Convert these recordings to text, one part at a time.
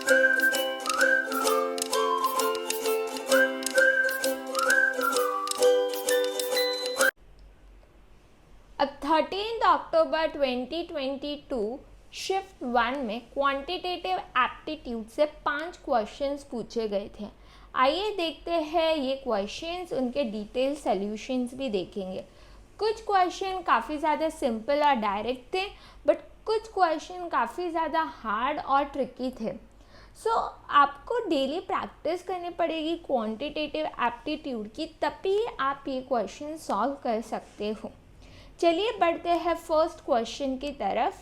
अब 13 अक्टूबर 2022 शिफ्ट 1 में quantitative aptitude से 5 क्वेश्चंस पूछे गए थे। आइए देखते हैं ये क्वेश्चंस, उनके डिटेल सॉल्यूशंस भी देखेंगे। कुछ क्वेश्चन काफ़ी ज़्यादा सिंपल और डायरेक्ट थे, बट कुछ क्वेश्चन काफ़ी ज़्यादा हार्ड और ट्रिकी थे। आपको डेली प्रैक्टिस करनी पड़ेगी क्वांटिटेटिव एप्टीट्यूड की, तभी आप ये क्वेश्चन सॉल्व कर सकते हो। चलिए बढ़ते हैं फर्स्ट क्वेश्चन की तरफ।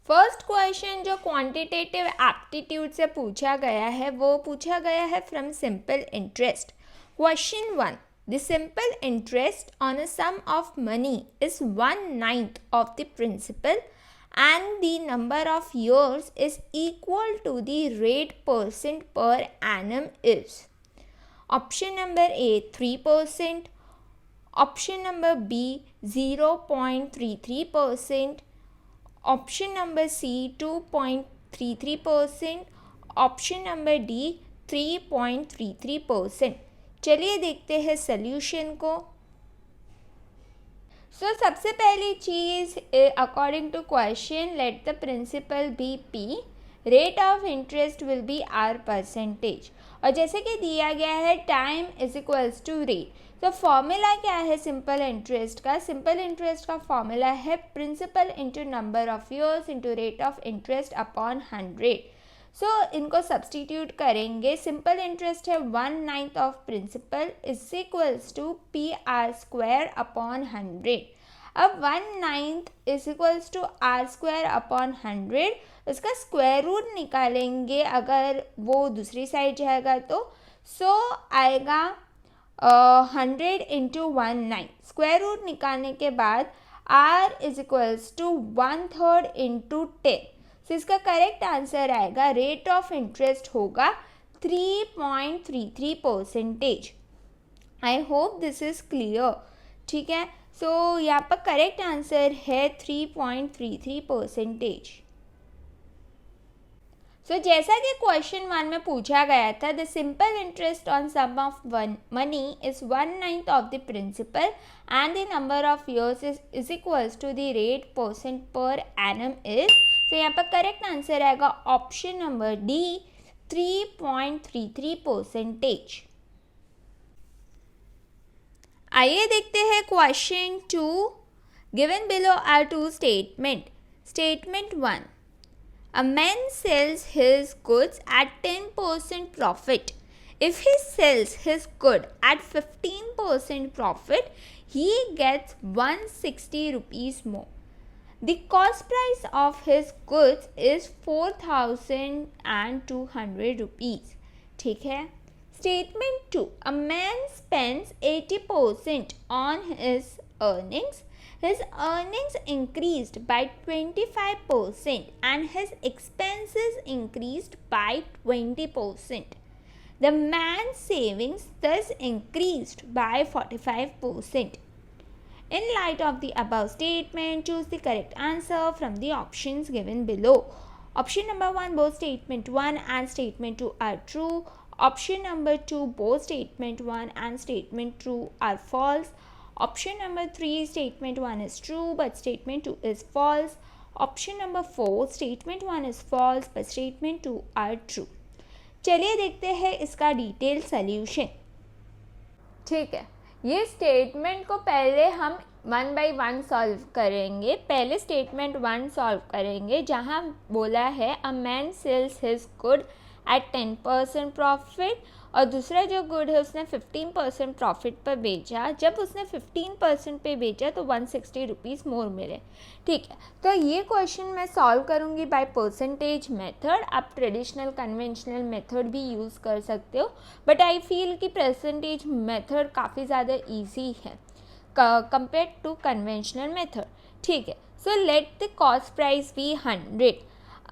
फर्स्ट क्वेश्चन जो क्वांटिटेटिव एप्टीट्यूड से पूछा गया है वो पूछा गया है from simple interest. Question 1, the simple interest on a sum of money is 1/9 of the principal and the number of years is equal to the rate percent per annum is. Option number A 3%, option number B 0.33%, option number C 2.33%, option number D 3.33%। चलिए देखते हैं solution को। सबसे पहली चीज़, according to question, let the principal be P, rate of interest will be R percentage, और जैसे कि दिया गया है time is equals to rate. तो फॉर्मूला क्या है सिंपल इंटरेस्ट का? सिंपल इंटरेस्ट का फॉर्मूला है principal into number of years into rate of interest upon 100। इनको सब्सटीट्यूट करेंगे। सिंपल इंटरेस्ट है 1/9 of principal is equals to PR² upon 100। अब 1/9 is equals to R² upon 100, इसका स्क्वायर रूट निकालेंगे अगर वो दूसरी साइड जाएगा तो। आएगा 100 इंटू 1/9। स्क्वायर रूट निकालने के बाद R is equals to 1/3 into 10। इसका करेक्ट आंसर आएगा, रेट ऑफ इंटरेस्ट होगा 3.33%। I hope this is clear. ठीक है, यहाँ पर करेक्ट आंसर है 3.33%। जैसा कि क्वेश्चन 1 में पूछा गया था, the simple interest on sum of money is 1/9 of the principal and the number of years is equals to the rate percent per annum is. यहाँ पर करेक्ट आंसर आएगा ऑप्शन नंबर डी 3.33%। आइए देखते हैं question 2। Given below are 2 statement. Statement 1, a man sells his goods at 10% profit. If he sells his good at 15% profit, he gets 160 rupees more. The cost price of his goods is 4,200 rupees. ठीक है। Statement 2, a man spends 80% on his earnings. His earnings increased by 25% and his expenses increased by 20%. The man's savings thus increased by 45%. In light of the above statement, choose the correct answer from the options given below. Option number 1, both statement 1 and statement 2 are true. Option number 2, both statement 1 and statement 2 are false. Option number 3, statement 1 is true but statement 2 is false. Option number 4, statement 1 is false but statement 2 are true. चलिए देखते हैं इसका detail solution. ठीक है, ये statement को पहले हम 1 by 1 सॉल्व करेंगे। पहले स्टेटमेंट 1 सॉल्व करेंगे जहाँ बोला है a man sales his good at 10% profit, और दूसरा जो गुड है उसने 15% प्रॉफिट पर बेचा। जब उसने 15% पे बेचा तो 160 रुपीज़ मोर मिले। ठीक है, तो ये क्वेश्चन मैं सॉल्व करूँगी बाय परसेंटेज मेथड। आप ट्रेडिशनल कन्वेंशनल मेथड भी यूज़ कर सकते हो, बट आई फील कि परसेंटेज मेथड काफ़ी ज़्यादा ईजी है कंपेयर टू कन्वेंशनल मेथड। ठीक है, let the cost price be 100।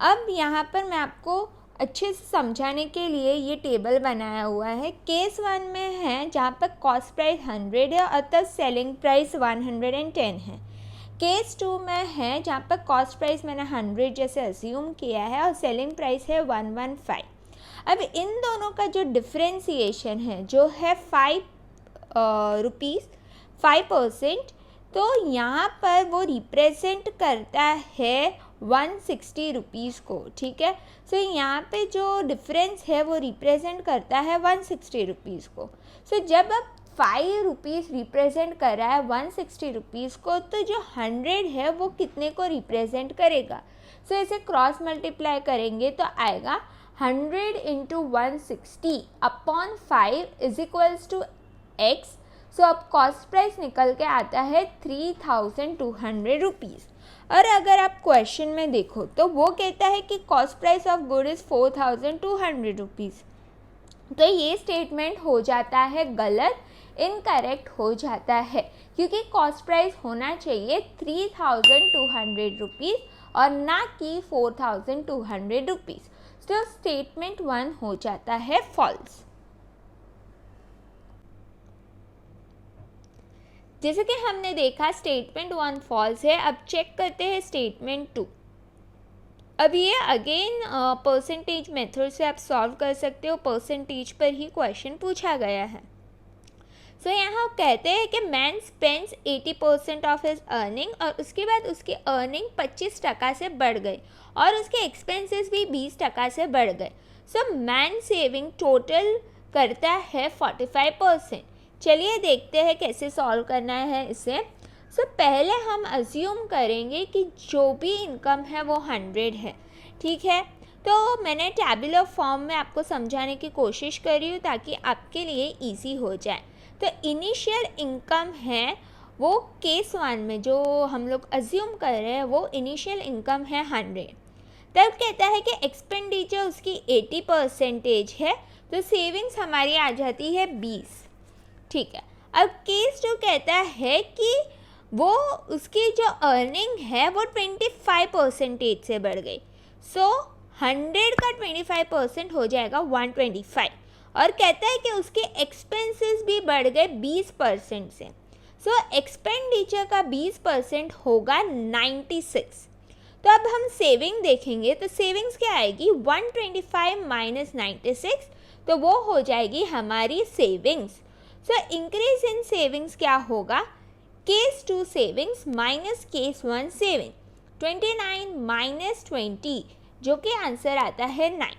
अब यहाँ पर मैं आपको अच्छे से समझाने के लिए ये टेबल बनाया हुआ है। केस 1 में है जहाँ पर कॉस्ट प्राइस 100 है और तब सेलिंग प्राइस 110 है। केस 2 में है जहाँ पर कॉस्ट प्राइस मैंने 100 जैसे अज्यूम किया है और सेलिंग प्राइस है 115। अब इन दोनों का जो डिफ्रेंसिएशन है जो है 5 रुपीज़ 5%, तो यहाँ पर वो रिप्रेजेंट करता है 160 रुपीज़ को, ठीक है। सो यहाँ पे जो डिफरेंस है वो रिप्रेजेंट करता है 160 रुपीज़ को। सो जब अब 5 रुपीज़ रिप्रेजेंट कर रहा है 160 रुपीज़ को, तो जो 100 है वो कितने को रिप्रेजेंट करेगा। सो इसे क्रॉस मल्टीप्लाई करेंगे तो आएगा 100 into 160 upon 5 is equals to X. So अब कॉस्ट प्राइस निकल के आता है 3200 रुपीज़। और अगर आप क्वेश्चन में देखो तो वो कहता है कि cost price of good is 4200 rupees. तो ये स्टेटमेंट हो जाता है गलत, इनकरेक्ट हो जाता है, क्योंकि कॉस्ट प्राइस होना चाहिए 3200 रुपीज़ और ना कि 4200 रुपीज़। तो स्टेटमेंट 1 हो जाता है फॉल्स। जैसे कि हमने देखा स्टेटमेंट 1 फॉल्स है। अब चेक करते हैं स्टेटमेंट 2। अब ये अगेन परसेंटेज मेथड से आप सॉल्व कर सकते हो, परसेंटेज पर ही क्वेश्चन पूछा गया है। सो यहाँ कहते हैं कि man spends 80% of his earning, और उसके बाद उसकी अर्निंग 25% से बढ़ गई और उसके एक्सपेंसेस भी 20% से बढ़ गए। सो मैन सेविंग टोटल करता है 45%। चलिए देखते हैं कैसे सॉल्व करना है इसे। सो पहले हम अज्यूम करेंगे कि जो भी इनकम है वो 100 है, ठीक है। तो मैंने टैबुलर फॉर्म में आपको समझाने की कोशिश कर रही हूँ ताकि आपके लिए इजी हो जाए। तो इनिशियल इनकम है वो केस 1 में जो हम लोग अज्यूम कर रहे हैं वो इनिशियल इनकम है 100। तब कहता है कि एक्सपेंडिचर उसकी 80% है, तो सेविंग्स हमारी आ जाती है 20, ठीक है। अब केस 2 कहता है कि वो उसकी जो अर्निंग है वो 25% से बढ़ गई। सो 100 का 25% हो जाएगा 125, और कहता है कि उसके एक्सपेंसेस भी बढ़ गए 20% से। सो एक्सपेंडिचर का 20% होगा 96। तो अब हम सेविंग देखेंगे तो सेविंग्स क्या आएगी 125 माइनस 96, तो वो हो जाएगी हमारी savings. So increase in savings क्या होगा, case 2 savings minus case 1 saving, 29 minus 20 जो कि आंसर आता है 9।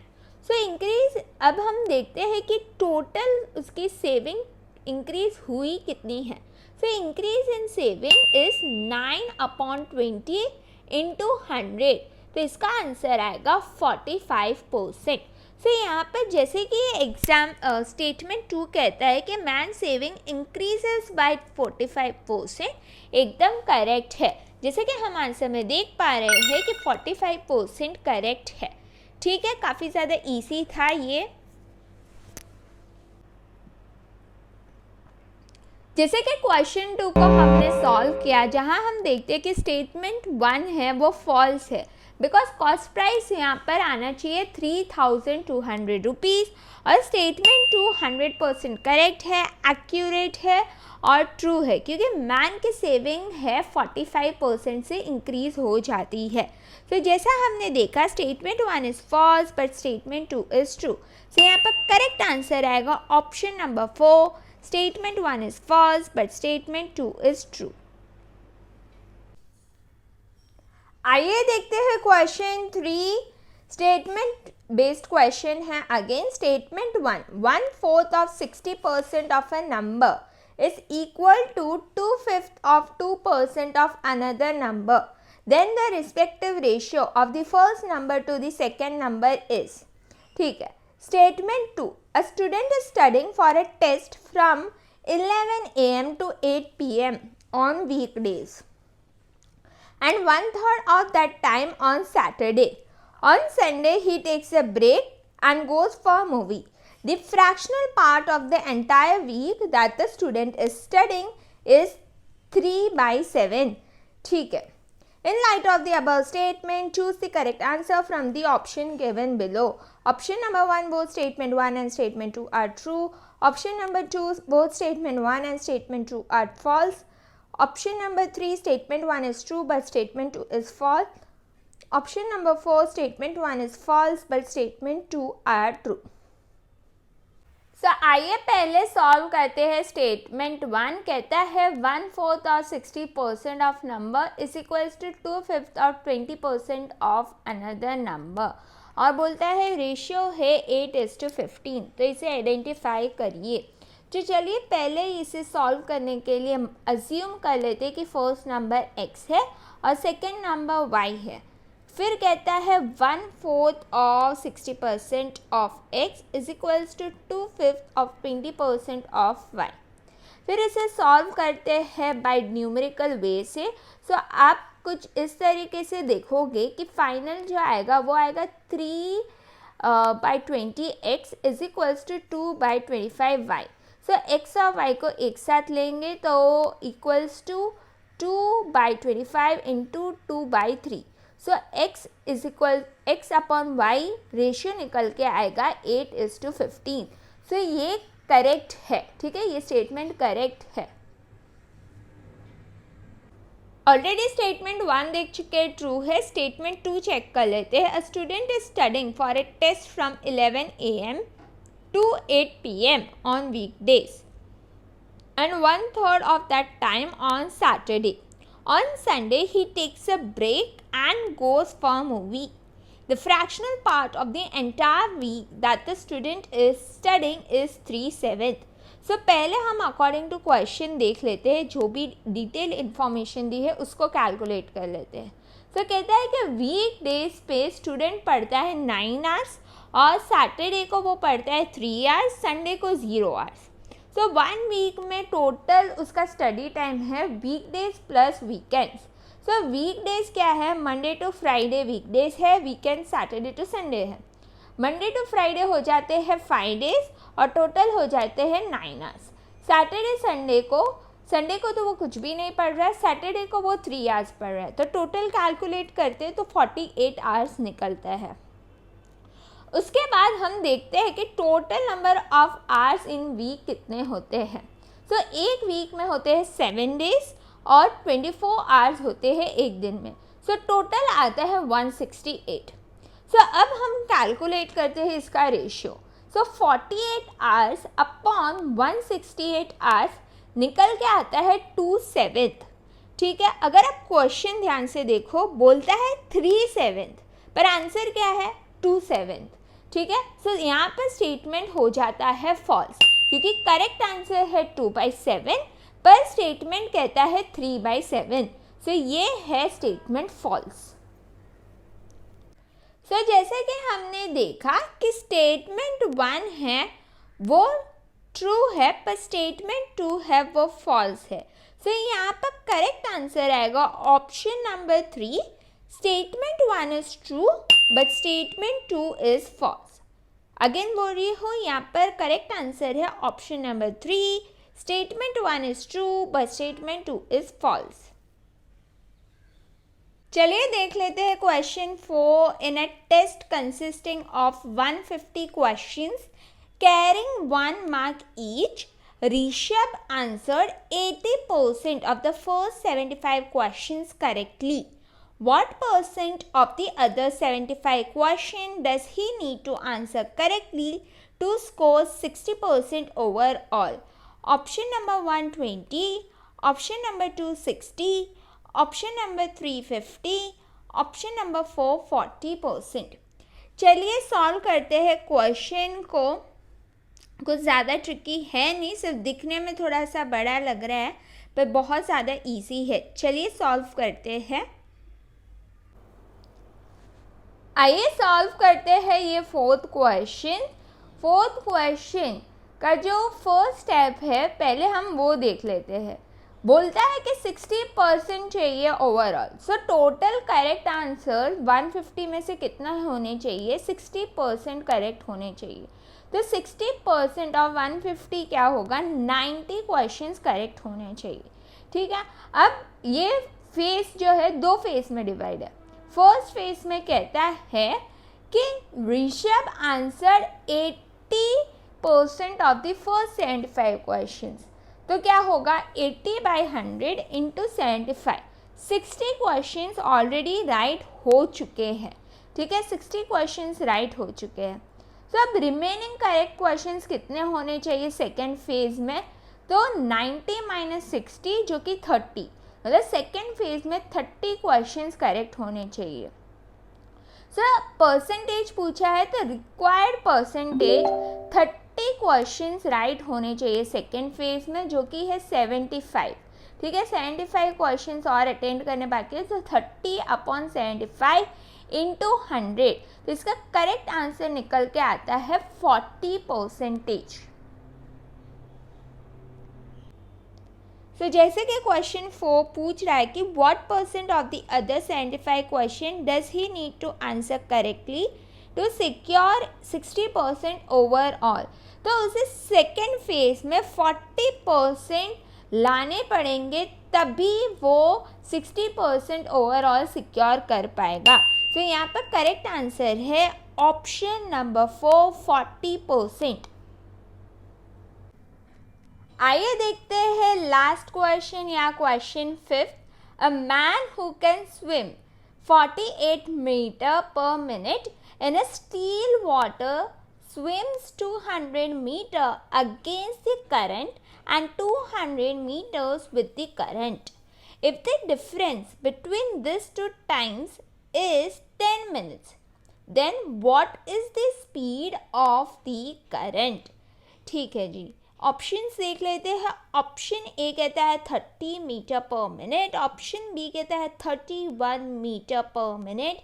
सो इंक्रीज, अब हम देखते हैं कि टोटल उसकी सेविंग इंक्रीज हुई कितनी है। So increase in saving is 9/20 into 100, तो इसका आंसर आएगा 45%। सो यहाँ पर जैसे कि एग्जाम स्टेटमेंट 2 कहता है कि मैन सेविंग इंक्रीजेस बाय 45%, एकदम करेक्ट है। जैसे कि हम आंसर में देख पा रहे हैं कि 45% करेक्ट है, ठीक है। काफ़ी ज़्यादा इजी था ये। जैसे कि क्वेश्चन 2 को हमने सॉल्व किया, जहां हम देखते हैं कि स्टेटमेंट 1 है वो फॉल्स है, बिकॉज कॉस्ट प्राइस यहाँ पर आना चाहिए 3200 रुपीज़, और स्टेटमेंट 2 100% करेक्ट है, एक्यूरेट है और ट्रू है, क्योंकि मैन की सेविंग है 45% से इंक्रीज हो जाती है। तो जैसा हमने देखा statement 1 is false but statement 2 is true. So यहाँ पर करेक्ट आंसर आएगा option number 4, statement 1 is false but statement 2 is true. आइए देखते हैं क्वेश्चन 3। स्टेटमेंट बेस्ड क्वेश्चन है again. Statement 1, 1/4 of 60% of a number is equal to 2/5 of 2% of another number, then the respective ratio of the first number to the second number is, ठीक है। Statement 2, a student is studying for a test from 11 a.m. to 8 p.m. on weekdays and 1/3 of that time on Saturday. On Sunday, he takes a break and goes for a movie. The fractional part of the entire week that the student is studying is 3/7. ठीक है। In light of the above statement, choose the correct answer from the option given below. Option number 1, both statement 1 and statement 2 are true. Option number 2, both statement 1 and statement 2 are false. Option number 3, statement 1 is true but statement 2 is false. Option number 4, statement 1 is false but statement 2 are true. So आइए पहले solve करते हैं. Statement 1 कहता है 1/4 और 60% of number is equals to 2/5 और 20% of another number, और बोलता है रेशियो है 8:15. तो इसे आइडेंटिफाई करिए. तो चलिए पहले इसे सॉल्व करने के लिए अज्यूम कर लेते हैं कि फर्स्ट नंबर x है और सेकेंड नंबर y है. फिर कहता है 1/4 of 60% of x is equals to 2/5 of 20% of y. फिर इसे सॉल्व करते हैं बाय न्यूमेरिकल वे से. सो आप कुछ इस तरीके से देखोगे कि फाइनल जो आएगा वो आएगा 3/20x is equals to 2/25y. So x और y को एक साथ लेंगे तो equals to 2/25 into 2/3. So x upon y ratio निकल के आएगा 8:15. सो ये करेक्ट है. ठीक है, ये स्टेटमेंट करेक्ट है. ऑलरेडी स्टेटमेंट 1 देख चुके ट्रू है. स्टेटमेंट 2 चेक कर लेते हैं. A student is studying for a test from 11 AM to 8 PM on weekdays and 1/3 of that time on Saturday. On Sunday he takes a break and goes for a movie. The fractional part of the entire week that the student is studying is 3/7. So पहले हम according to question देख लेते हैं. जो भी detail information दी है उसको calculate कर लेते हैं. तो कहता है कि वीक डेज पे स्टूडेंट पढ़ता है 9 आवर्स और सैटरडे को वो पढ़ता है 3 आवर्स, संडे को 0 आवर्स. सो 1 वीक में टोटल उसका स्टडी टाइम है वीकडेज प्लस वीकेंड्स. सो वीकडेज क्या है? मंडे टू फ्राइडे वीकडेज है, वीकेंड सैटरडे टू संडे है. मंडे टू फ्राइडे हो जाते हैं 5 डेज और टोटल हो जाते हैं 9 आवर्स. सैटरडे संडे को तो वो कुछ भी नहीं पढ़ रहा है, सैटरडे को वो 3 आवर्स पढ़ रहा है. तो टोटल कैलकुलेट करते हैं तो 48 आवर्स निकलता है. उसके बाद हम देखते हैं कि total number of hours in week कितने होते हैं. सो एक वीक में होते हैं 7 डेज और 24 आवर्स होते हैं एक दिन में. सो टोटल आता है 168. सो अब हम कैलकुलेट करते हैं इसका रेशियो. सो 48 आवर्स अपॉन 168 आवर्स निकल के आता है 2/7. ठीक है, अगर आप क्वेश्चन ध्यान से देखो बोलता है 3/7 पर आंसर क्या है 2/7. ठीक है, सो यहाँ पर स्टेटमेंट हो जाता है फॉल्स क्योंकि करेक्ट आंसर है 2/7 पर स्टेटमेंट कहता है 3/7. सो ये है स्टेटमेंट फॉल्स. सो जैसे कि हमने देखा कि स्टेटमेंट 1 है वो ट्रू है पर स्टेटमेंट 2 है वो फॉल्स है. सो यहाँ पर करेक्ट आंसर आएगा option number 3. Statement 1 is true but statement 2 is false. Again बोल रही हूँ, यहाँ पर करेक्ट आंसर है option number 3. Statement 1 is true but statement 2 is false. चलिए देख लेते हैं question 4. In a test consisting of 150 questions carrying 1 mark each, Rishabh answered 80% of the first 75 questions correctly. What percent of the other 75 questions does he need to answer correctly to score 60% overall? Option number 1 20, option number 2 60, option number 3 50, option number 4 40%. चलिए solve करते हैं question को. कुछ ज़्यादा tricky है नहीं, सिर्फ दिखने में थोड़ा सा बड़ा लग रहा है पर बहुत ज़्यादा इजी है. चलिए सॉल्व करते हैं. आइए सॉल्व करते हैं ये फोर्थ क्वेश्चन. फोर्थ क्वेश्चन का जो फर्स्ट स्टेप है पहले हम वो देख लेते हैं. बोलता है कि 60% चाहिए overall. So total correct answer 150 में से कितना होने चाहिए? 60% करेक्ट होने चाहिए. तो 60% ऑफ 150 क्या होगा? 90 क्वेश्चंस करेक्ट होने चाहिए. ठीक है, अब ये फेस जो है 2 फेस में डिवाइड है. फर्स्ट फेस में कहता है कि Rishabh answer 80% of the first 75 questions. तो क्या होगा 80/100 इंटू 75, 60 क्वेश्चन ऑलरेडी राइट हो चुके हैं, ठीक है, 60 क्वेश्चन राइट हो चुके हैं। तो अब रिमेनिंग करेक्ट क्वेश्चन कितने होने चाहिए सेकेंड फेज में, तो 90 - 60 जो कि 30, मतलब सेकेंड फेज में 30 क्वेश्चन करेक्ट होने चाहिए। सर परसेंटेज पूछा है तो रिक्वायर्ड परसेंटेज 30 क्वेश्चंस राइट होने चाहिए सेकेंड फेज में, जो कि है 75, ठीक है, 75 क्वेश्चंस और अटेंड करने बाकी है, तो 30/75 इंटू 100, तो इसका करेक्ट आंसर निकल के आता है 40%। तो जैसे कि क्वेश्चन 4 पूछ रहा है कि what percent of the other 75 question does he need to answer correctly to secure 60% overall, तो उसे सेकेंड फेज में 40% लाने पड़ेंगे तभी वो 60% ओवरऑल सिक्योर कर पाएगा। तो यहाँ पर करेक्ट आंसर है ऑप्शन नंबर 4, 40%। आइए देखते हैं लास्ट क्वेश्चन या question 5। A man who can swim 48 meter per minute in a still water swims 200 meter against the current and 200 meters with the current. If the difference between these two times is 10 minutes, then what is the speed of the current? ठीक है जी, option देख लेते हैं। Option A कहता है 30 metre per minute, option B कहता है 31 metre per minute,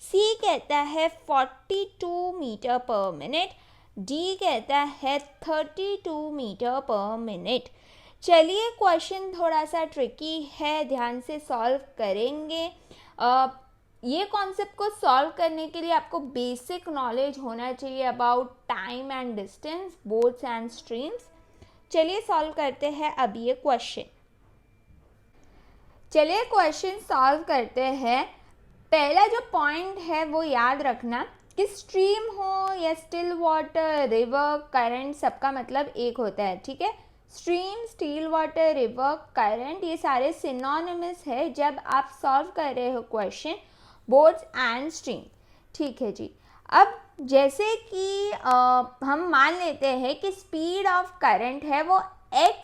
सी कहता है 42 मीटर पर मिनट, डी कहता है 32 मीटर पर मिनट। चलिए क्वेश्चन थोड़ा सा ट्रिकी है, ध्यान से सॉल्व करेंगे। ये कॉन्सेप्ट को सॉल्व करने के लिए आपको बेसिक नॉलेज होना चाहिए about time and distance, boats and streams. चलिए सॉल्व करते हैं अब ये क्वेश्चन। चलिए क्वेश्चन सॉल्व करते हैं। पहला जो पॉइंट है वो याद रखना कि स्ट्रीम हो या स्टिल वाटर, रिवर, करंट, सबका मतलब एक होता है, ठीक है। Stream, still water, river, current, ये सारे सिनोनिमस है जब आप सॉल्व कर रहे हो क्वेश्चन बोट्स एंड स्ट्रीम, ठीक है जी। अब जैसे कि हम मान लेते हैं कि स्पीड ऑफ करंट है वो x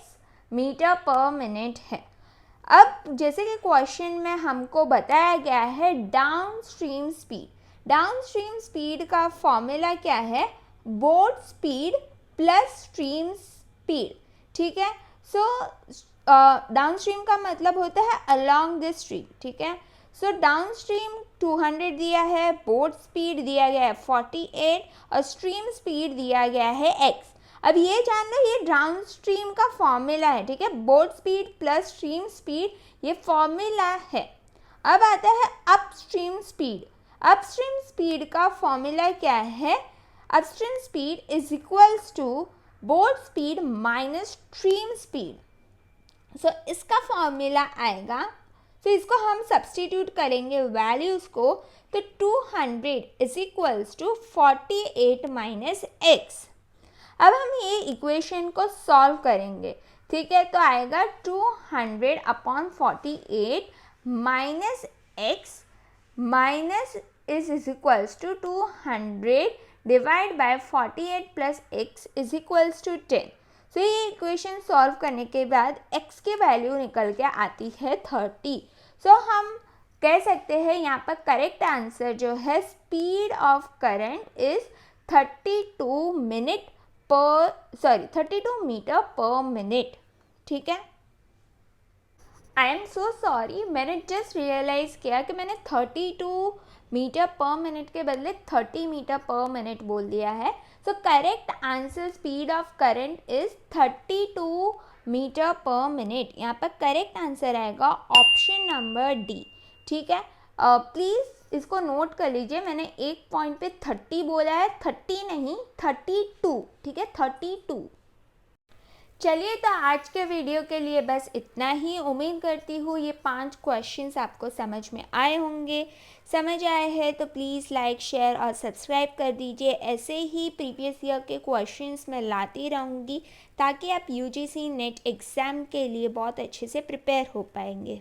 मीटर पर मिनट है। अब जैसे कि क्वेश्चन में हमको बताया गया है down stream speed, down stream speed का फॉर्मूला क्या है, boat speed plus stream speed, ठीक है। सो डाउन स्ट्रीम का मतलब होता है अलोंग द स्ट्रीम, ठीक है। सो डाउन स्ट्रीम 200 दिया है, बोट स्पीड दिया गया है 48 और स्ट्रीम स्पीड दिया गया है x। अब ये जान लो ये डाउन स्ट्रीम का फॉर्मूला है, ठीक है, boat speed plus stream speed, ये फॉर्मूला है। अब आता है अपस्ट्रीम स्पीड। अपस्ट्रीम स्पीड का फॉर्मूला क्या है, upstream speed is equals to boat speed minus stream speed. So इसका फॉर्मूला आएगा, तो इसको हम सब्सटीट्यूट करेंगे वैल्यूज़ को, तो 200 is equals to 48 minus x. अब हम ये इक्वेशन को सॉल्व करेंगे, ठीक है। तो आएगा 200/48 minus x minus is equals to 200 divide by 48 plus x is equals to 10। तो ये इक्वेशन सॉल्व करने के बाद x की वैल्यू निकल के आती है 30। सो हम कह सकते हैं यहाँ पर करेक्ट आंसर जो है speed of current is 32 meter per minute, ठीक है। आई एम सो सॉरी, मैंने जस्ट रियलाइज़ किया कि मैंने 32 मीटर पर मिनट के बदले 30 मीटर पर मिनट बोल दिया है। So correct answer speed of current is 32 meter per minute. यहाँ पर करेक्ट आंसर आएगा ऑप्शन नंबर डी, ठीक है। प्लीज़ इसको नोट कर लीजिए, मैंने एक पॉइंट पे 30 बोला है, 30 नहीं 32, ठीक है, 32। चलिए तो आज के वीडियो के लिए बस इतना ही। उम्मीद करती हूँ ये 5 क्वेश्चंस आपको समझ में आए होंगे। समझ आए हैं तो प्लीज़ लाइक शेयर और सब्सक्राइब कर दीजिए। ऐसे ही प्रीवियस ईयर के क्वेश्चंस मैं लाती रहूँगी ताकि आप यूजीसी नेट एग्ज़ाम के लिए बहुत अच्छे से प्रिपेयर हो पाएंगे।